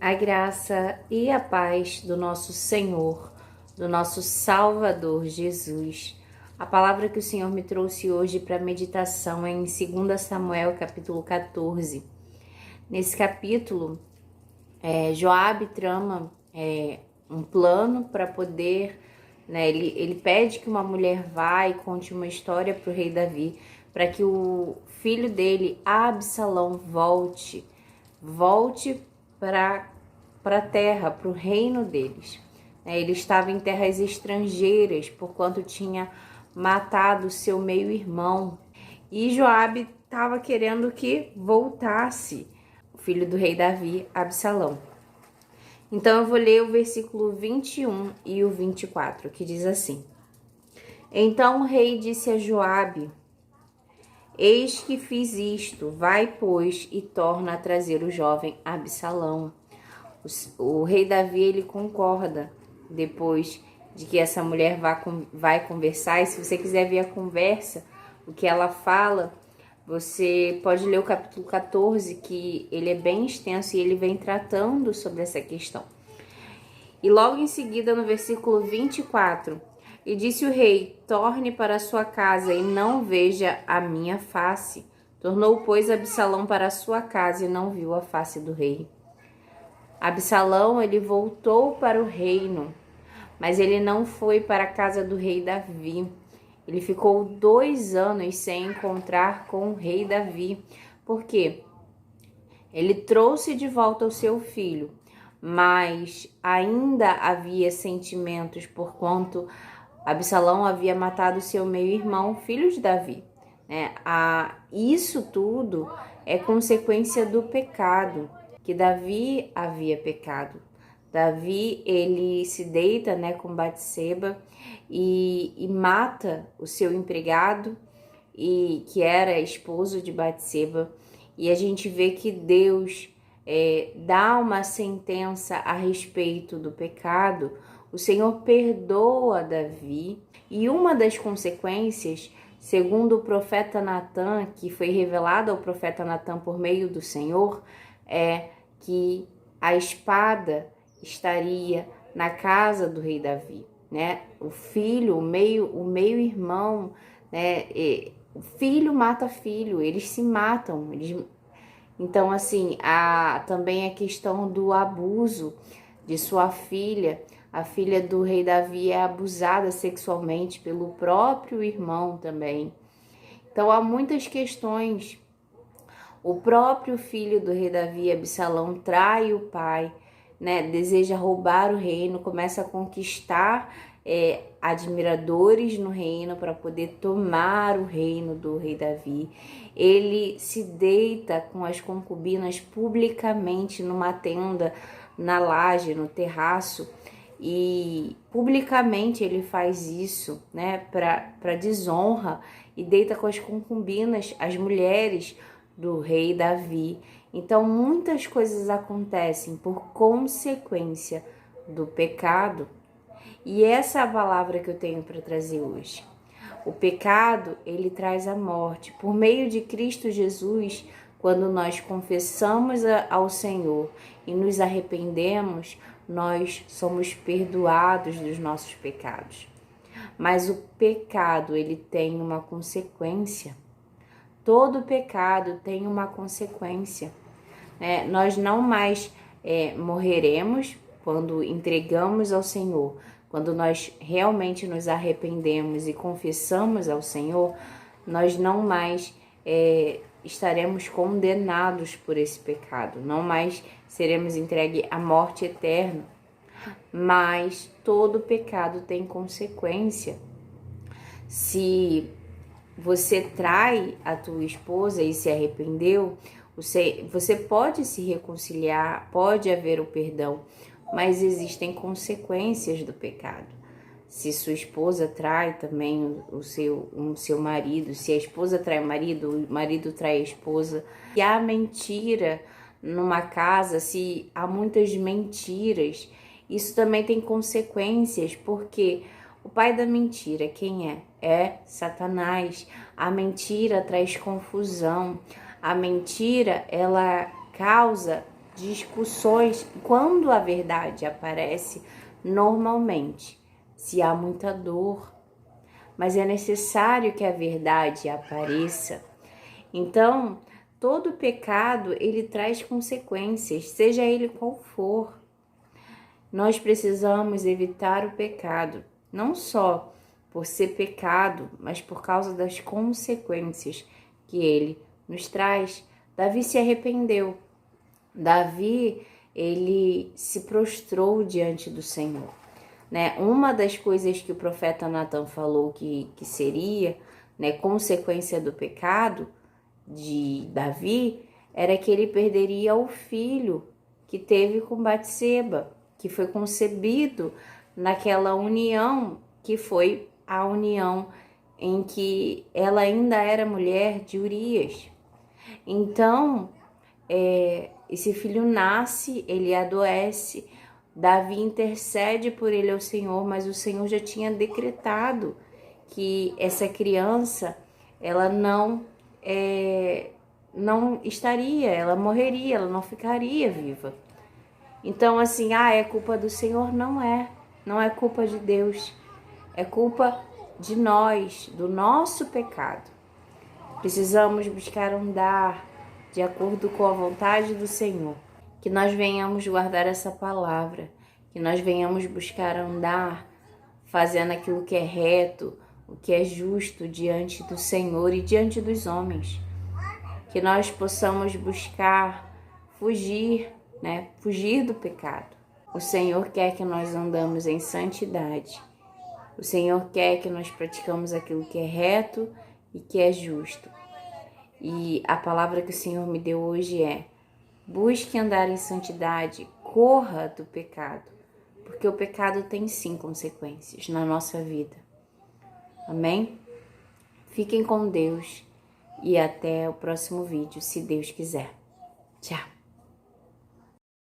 A graça e a paz do nosso Senhor, do nosso Salvador Jesus. A palavra que o Senhor me trouxe hoje para meditação é em 2 Samuel, capítulo 14. Nesse capítulo, Joabe trama um plano para poder... Ele pede que uma mulher vá e conte uma história para o rei Davi, para que o filho dele, Absalão, volte para a terra, para o reino deles. Ele estava em terras estrangeiras, porquanto tinha matado seu meio-irmão. E Joabe estava querendo que voltasse o filho do rei Davi, Absalão. Então eu vou ler o versículo 21 e o 24, que diz assim: Então o rei disse a Joabe: Eis que fiz isto, vai, pois, e torna a trazer o jovem Absalão. O rei Davi, ele concorda depois de que essa mulher vai conversar. E se você quiser ver a conversa, o que ela fala, você pode ler o capítulo 14, que ele é bem extenso e ele vem tratando sobre essa questão. E logo em seguida, no versículo 24, e disse o rei: Torne para a sua casa e não veja a minha face. Tornou, pois, Absalão para a sua casa e não viu a face do rei. Absalão, ele voltou para o reino, mas ele não foi para a casa do rei Davi. Ele ficou 2 anos sem encontrar com o rei Davi. Por quê? Ele trouxe de volta o seu filho, mas ainda havia sentimentos porquanto Absalão havia matado seu meio-irmão, filho de Davi. Isso tudo é consequência do pecado, que Davi havia pecado. Davi, ele se deita com Batseba e mata o seu empregado, que era esposo de Batseba. E a gente vê que Deus dá uma sentença a respeito do pecado. O Senhor perdoa Davi, e uma das consequências, segundo o profeta Natã, que foi revelado ao profeta Natã por meio do Senhor, é que a espada estaria na casa do rei Davi, O filho, o meio-irmão, o filho mata filho, eles se matam. Então, assim, também a questão do abuso de sua filha. A filha do rei Davi é abusada sexualmente pelo próprio irmão também. Então, há muitas questões. O próprio filho do rei Davi, Absalão, trai o pai, deseja roubar o reino, começa a conquistar admiradores no reino para poder tomar o reino do rei Davi. Ele se deita com as concubinas publicamente numa tenda, na laje, no terraço, e publicamente ele faz isso, para desonra, e deita com as concubinas, as mulheres do rei Davi. Então muitas coisas acontecem por consequência do pecado. E essa é a palavra que eu tenho para trazer hoje. O pecado, ele traz a morte. Por meio de Cristo Jesus, quando nós confessamos ao Senhor e nos arrependemos, nós somos perdoados dos nossos pecados. Mas o pecado, ele tem uma consequência. Todo pecado tem uma consequência. Nós não mais morreremos quando entregamos ao Senhor. Quando nós realmente nos arrependemos e confessamos ao Senhor, nós não mais estaremos condenados por esse pecado. Não mais seremos entregues à morte eterna. Mas todo pecado tem consequência. Se você trai a tua esposa e se arrependeu, você pode se reconciliar, pode haver o perdão, mas existem consequências do pecado. Se sua esposa trai também o seu marido, se a esposa trai o marido trai a esposa, se há mentira numa casa, se há muitas mentiras, isso também tem consequências, porque o pai da mentira, quem é? É Satanás. A mentira traz confusão. A mentira, ela causa discussões quando a verdade aparece normalmente, se há muita dor, mas é necessário que a verdade apareça. Então, todo pecado, ele traz consequências, seja ele qual for. Nós precisamos evitar o pecado, não só por ser pecado, mas por causa das consequências que ele nos traz. Davi se arrependeu. Davi, ele se prostrou diante do Senhor, né? Uma das coisas que o profeta Natan falou que seria, né, consequência do pecado de Davi, era que ele perderia o filho que teve com Batseba, que foi concebido naquela união que foi a união em que ela ainda era mulher de Urias. Então, esse filho nasce, ele adoece, Davi intercede por ele ao Senhor, mas o Senhor já tinha decretado que essa criança, ela não estaria, ela morreria, ela não ficaria viva. Então, assim, é culpa do Senhor? Não é culpa de Deus, é culpa de nós, do nosso pecado. Precisamos buscar andar de acordo com a vontade do Senhor. Que nós venhamos guardar essa palavra, que nós venhamos buscar andar fazendo aquilo que é reto, o que é justo diante do Senhor e diante dos homens. Que nós possamos buscar fugir, né? Fugir do pecado. O Senhor quer que nós andamos em santidade. O Senhor quer que nós praticamos aquilo que é reto e que é justo. E a palavra que o Senhor me deu hoje é: busque andar em santidade, corra do pecado, porque o pecado tem sim consequências na nossa vida. Amém? Fiquem com Deus e até o próximo vídeo, se Deus quiser. Tchau!